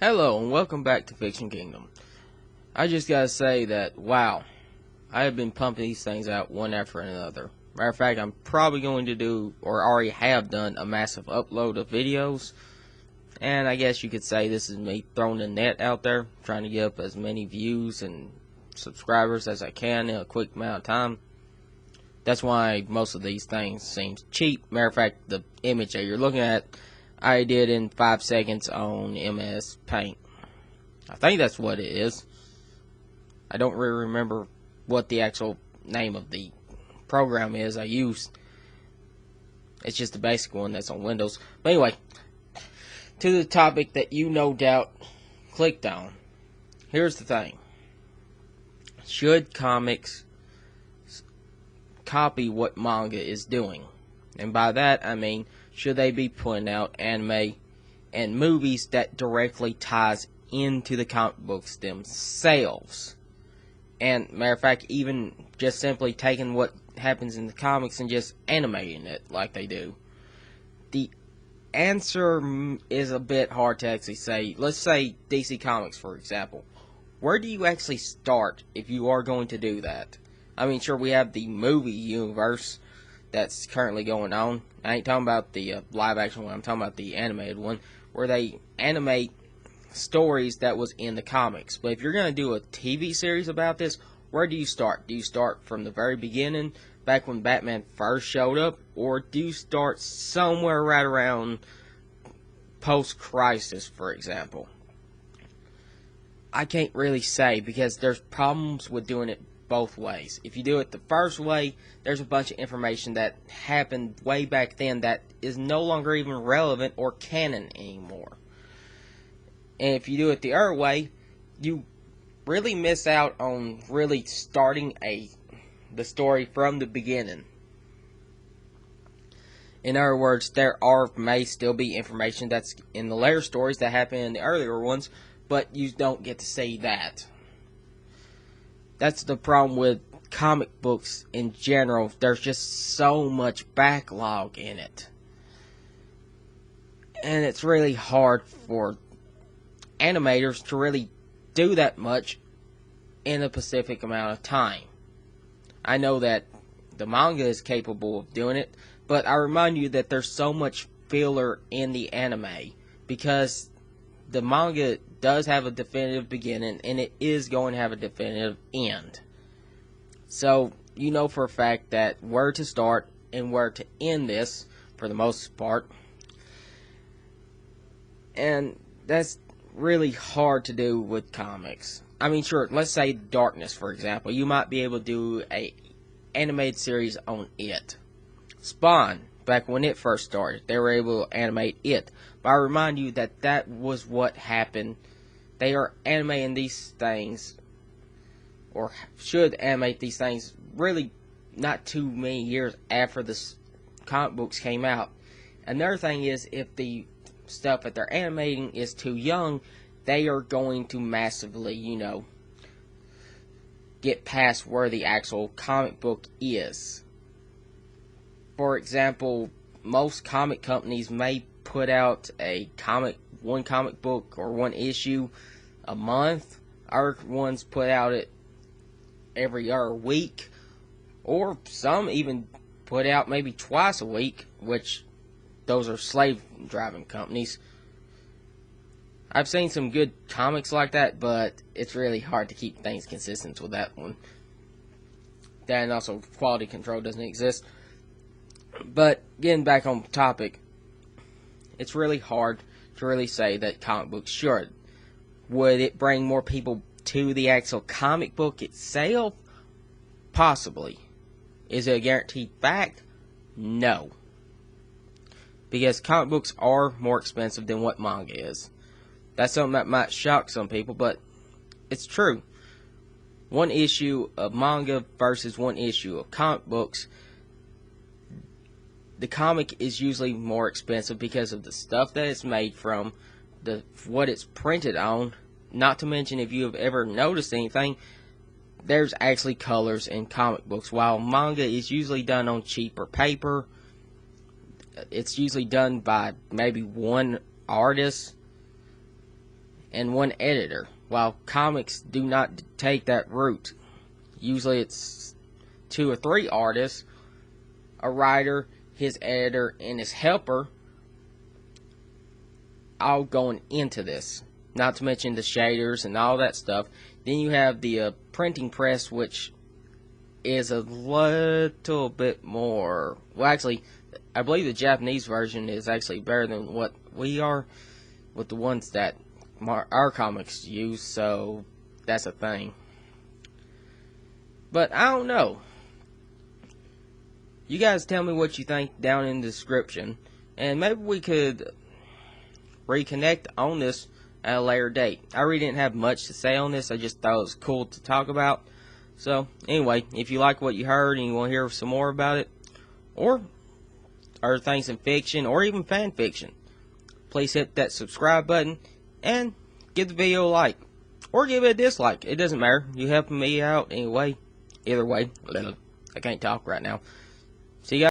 Hello and welcome back to Fiction Kingdom. I just gotta say that, wow, I have been pumping these things out one after another. Matter of fact, I'm probably going to do, or already have done, a massive upload of videos. And I guess you could say this is me throwing the net out there, trying to get up as many views and subscribers as I can in a quick amount of time. That's why most of these things seem cheap. Matter of fact, the image that you're looking at, I did in 5 seconds on MS Paint. I think that's what it is. I don't really remember what the actual name of the program is I use. It's just the basic one that's on Windows. But anyway, to the topic that you no doubt clicked on. Here's the thing. Should comics copy what manga is doing? And by that I mean, should they be putting out anime and movies that directly ties into the comic books themselves? And matter of fact, even just simply taking what happens in the comics and just animating it like they do. The answer is a bit hard to actually say. Let's say DC Comics, for example. Where do you actually start if you are going to do that? I mean, sure, we have the movie universe that's currently going on. I ain't talking about the live action one. I'm talking about the animated one, where they animate stories that was in the comics. But if you're going to do a TV series about this, where do you start? Do you start from the very beginning, back when Batman first showed up? Or do you start somewhere right around post-crisis, for example? I can't really say, because there's problems with doing it both ways. If you do it the first way, there's a bunch of information that happened way back then that is no longer even relevant or canon anymore. And if you do it the other way, you really miss out on really starting the story from the beginning. In other words, may still be information that's in the later stories that happened in the earlier ones, but you don't get to see that. That's the problem with comic books in general. There's just so much backlog in it. And it's really hard for animators to really do that much in a specific amount of time. I know that the manga is capable of doing it, but I remind you that there's so much filler in the anime, because the manga does have a definitive beginning, and it is going to have a definitive end. So, you know for a fact that where to start and where to end this, for the most part. And that's really hard to do with comics. I mean, sure, let's say Darkness, for example. You might be able to do a animated series on it. Spawn, back when it first started, they were able to animate it. But I remind you that that was what happened. They are animating these things, or should animate these things, really not too many years after the comic books came out. Another thing is, if the stuff that they're animating is too young, they are going to massively, get past where the actual comic book is. For example, most comic companies may put out one comic book or one issue a month. Our ones put out it every other week, or some even put out maybe twice a week, which those are slave driving companies. I've seen some good comics like that, but it's really hard to keep things consistent with that one. That, and also quality control doesn't exist. But getting back on topic, it's really hard to really say that comic books should. Would it bring more people to the actual comic book itself? Possibly. Is it a guaranteed fact? No. Because comic books are more expensive than what manga is. That's something that might shock some people, but it's true. One issue of manga versus one issue of comic books, the comic is usually more expensive because of the stuff that it's made from, what it's printed on. Not to mention, if you have ever noticed anything, there's actually colors in comic books, while manga is usually done on cheaper paper. It's usually done by maybe one artist, and one editor, while comics do not take that route. Usually it's 2 or 3 artists, a writer, his editor, and his helper, all going into this. Not to mention the shaders and all that stuff. Then you have the printing press, which is a little bit more... Well, actually, I believe the Japanese version is actually better than what we are with the ones that our comics use, so that's a thing. But I don't know. You guys tell me what you think down in the description, and maybe we could reconnect on this at a later date. I really didn't have much to say on this. I just thought it was cool to talk about. So anyway, if you like what you heard and you want to hear some more about it, or other things in fiction or even fan fiction, please hit that subscribe button and give the video a like, or give it a dislike. It doesn't matter. You're helping me out anyway. Either way, I can't talk right now. See you guys.